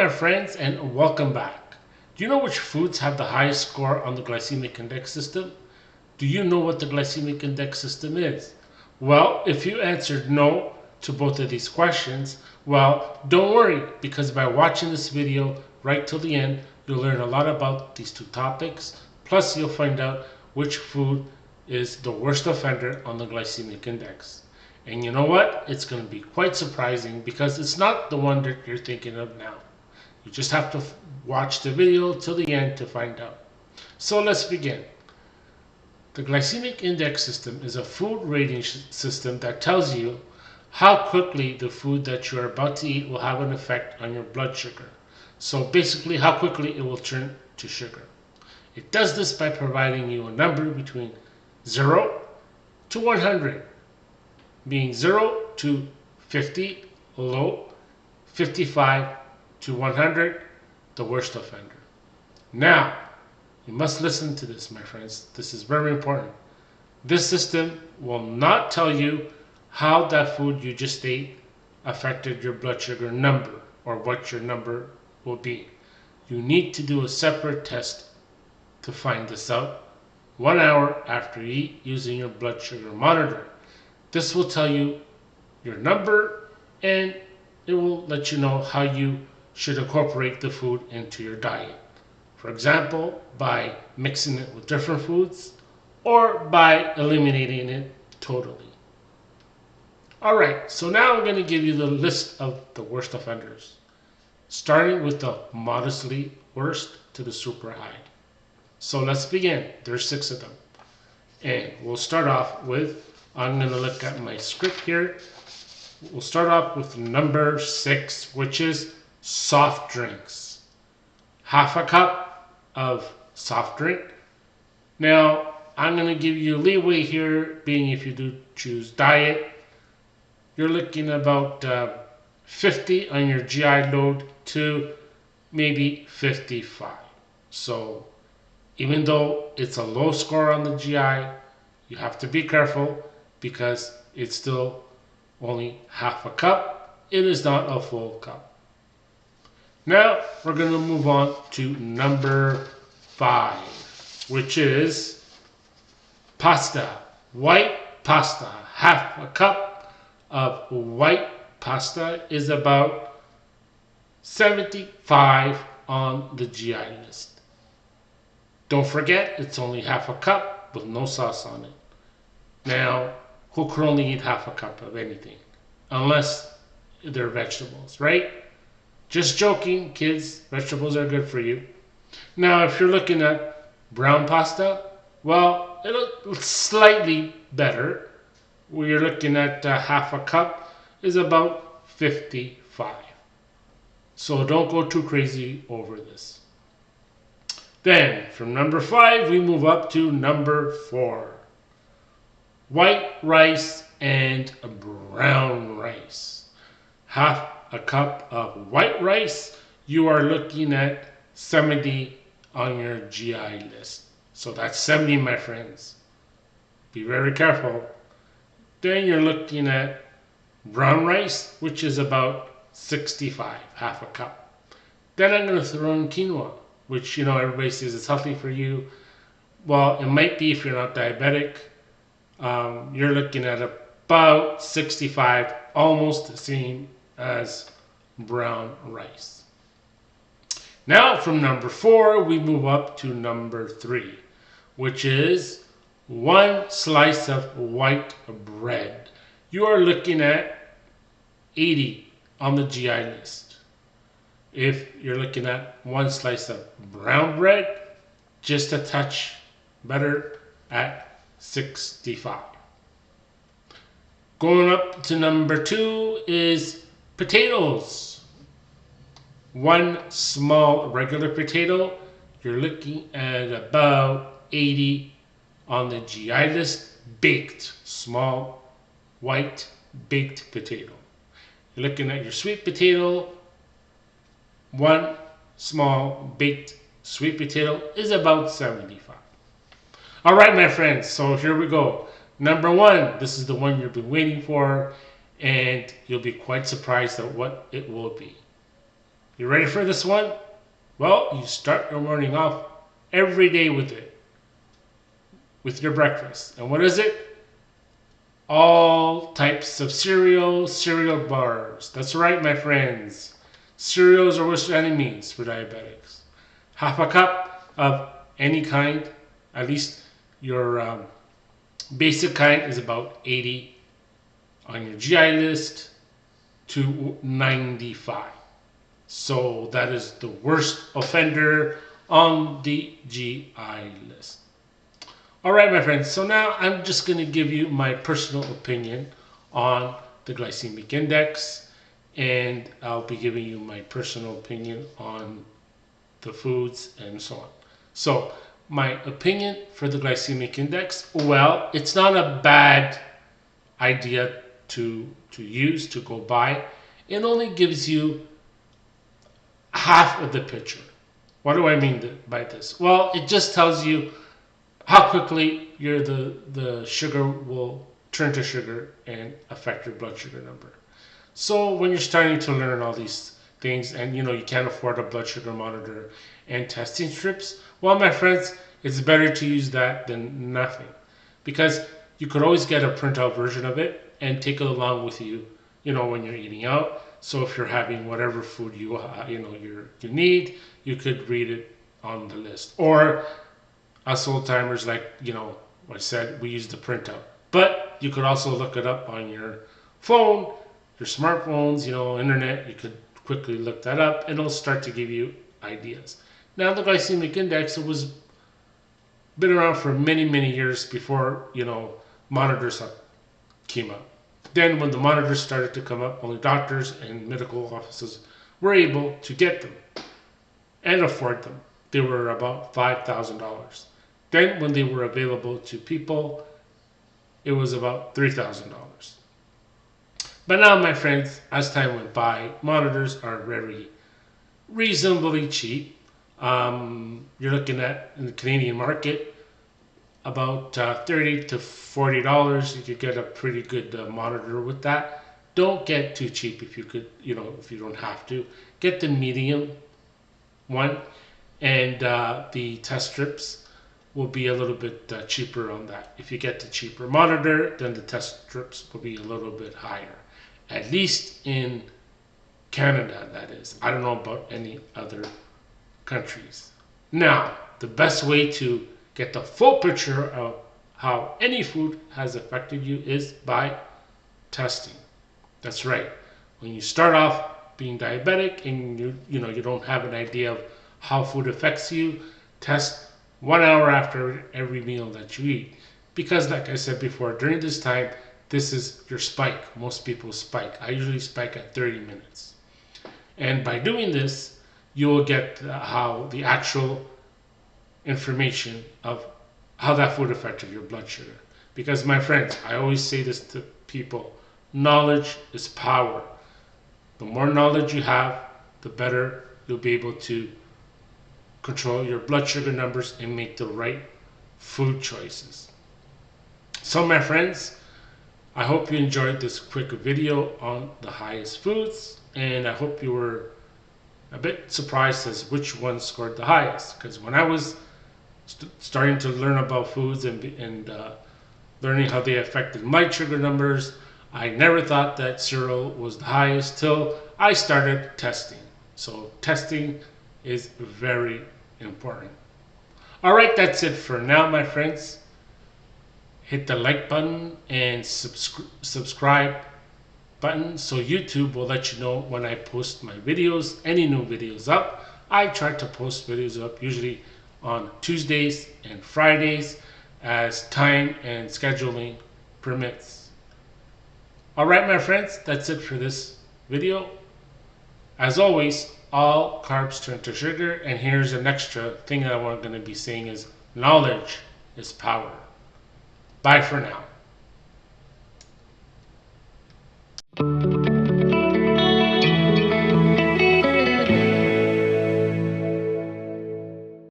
my friends, and welcome back. Do you know which foods have the highest score on the glycemic index system? Do you know what the glycemic index system is? Well, if you answered no to both of these questions, well, don't worry, because by watching this video right till the end, you'll learn a lot about these two topics. Plus, you'll find out which food is the worst offender on the glycemic index. And you know what? It's going to be quite surprising because it's not the one that you're thinking of now. You just have to watch the video till the end to find out. So let's begin. The glycemic index system is a food rating system that tells you how quickly the food that you're about to eat will have an effect on your blood sugar. So basically how quickly it will turn to sugar. It does this by providing you a number between 0 to 100. Being 0 to 50, low, 55 to 100, the worst offender. Now, you must listen to this, my friends. This is very important. This system will not tell you how that food you just ate affected your blood sugar number or what your number will be. You need to do a separate test to find this out 1 hour after you eat using your blood sugar monitor. This will tell you your number and it will let you know how you should incorporate the food into your diet. For example, by mixing it with different foods or by eliminating it totally. Alright, so now I'm going to give you the list of the worst offenders, starting with the modestly worst to the super high. So let's begin. There's 6 of them. And we'll start off with, I'm going to look at my script here. We'll start off with number 6, which is soft drinks. Half a cup of soft drink. Now, I'm going to give you leeway here, being if you do choose diet. You're looking about 50 on your GI load to maybe 55. So, even though it's a low score on the GI, you have to be careful because it's still only half a cup. It is not a full cup. Now we're going to move on to number 5, which is pasta. White pasta. Half a cup of white pasta is about 75 on the GI list. Don't forget, it's only half a cup with no sauce on it. Now, who can only eat half a cup of anything? Unless they're vegetables, right? Just joking, kids. Vegetables are good for you. Now, if you're looking at brown pasta, well, it's slightly better. We're looking at half a cup is about 55. So don't go too crazy over this. Then, from number 5, we move up to number 4. White rice and brown rice. Half a cup of white rice, you are looking at 70 on your GI list. So that's 70, my friends. Be very careful. Then you're looking at brown rice, which is about 65, half a cup. Then I'm going to throw in quinoa, which, everybody says is healthy for you. Well, it might be if you're not diabetic. You're looking at about 65, almost the same as brown rice. Now from number 4, we move up to number 3, which is 1 slice of white bread. You are looking at 80 on the GI list. If you're looking at 1 slice of brown bread, just a touch better at 65. Going up to number 2 is potatoes. 1 small regular potato, you're looking at about 80 on the GI list. Baked, small, white, baked potato. You're looking at your sweet potato. 1 small baked sweet potato is about 75. All right, my friends, so here we go. Number 1, this is the one you've been waiting for, and you'll be quite surprised at what it will be. You ready for this one? Well, you start your morning off every day with it, with your breakfast. And what is it? All types of cereal bars. That's right, my friends. Cereals are worst enemies for diabetics. Half a cup of any kind, at least your basic kind, is about 80 on your GI list to 95. So that is the worst offender on the GI list. Alright, my friends, so now I'm just going to give you my personal opinion on the glycemic index, and I'll be giving you my personal opinion on the foods and so on. So, my opinion for the glycemic index, well, it's not a bad idea to use, to go by. It only gives you half of the picture. What do I mean by this? Well, it just tells you how quickly the sugar will turn to sugar and affect your blood sugar number. So when you're starting to learn all these things, and you can't afford a blood sugar monitor and testing strips, well, my friends, it's better to use that than nothing, because you could always get a printout version of it and take it along with you, when you're eating out. So if you're having whatever food you need, you could read it on the list. Or us old timers, like I said, we use the printout. But you could also look it up on your phone, your smartphones, internet. You could quickly look that up, and it'll start to give you ideas. Now, the glycemic index, it was been around for many years before monitors came up. Then, when the monitors started to come up, only doctors and medical offices were able to get them and afford them. They were about $5,000. Then, when they were available to people, it was about $3,000. But now, my friends, as time went by, monitors are very reasonably cheap. You're looking at, in the Canadian market, about $30 to $40. You could get a pretty good monitor with that. Don't get too cheap if you could, if you don't have to. Get the medium one, and the test strips will be a little bit cheaper on that. If you get the cheaper monitor, then the test strips will be a little bit higher. At least in Canada, that is. I don't know about any other countries. Now, the best way to get the full picture of how any food has affected you is by testing. That's right. When you start off being diabetic and you don't have an idea of how food affects you, test 1 hour after every meal that you eat. Because like I said before, during this time, this is your spike. Most people spike. I usually spike at 30 minutes. And by doing this, you will get how the actual information of how that food affected your blood sugar. Because my friends, I always say this to people, knowledge is power. The more knowledge you have, the better you'll be able to control your blood sugar numbers and make the right food choices. So my friends, I hope you enjoyed this quick video on the highest foods, and I hope you were a bit surprised as which one scored the highest. Because when I was starting to learn about foods and learning how they affected my sugar numbers, I never thought that cereal was the highest till I started testing. So testing is very important. Alright, that's it for now, my friends. Hit the like button and subscribe button so YouTube will let you know when I post my videos, any new videos up. I try to post videos up usually on Tuesdays and Fridays as time and scheduling permits. Alright, my friends, that's it for this video. As always, all carbs turn to sugar, and here's an extra thing that I'm going to be saying is knowledge is power. Bye for now.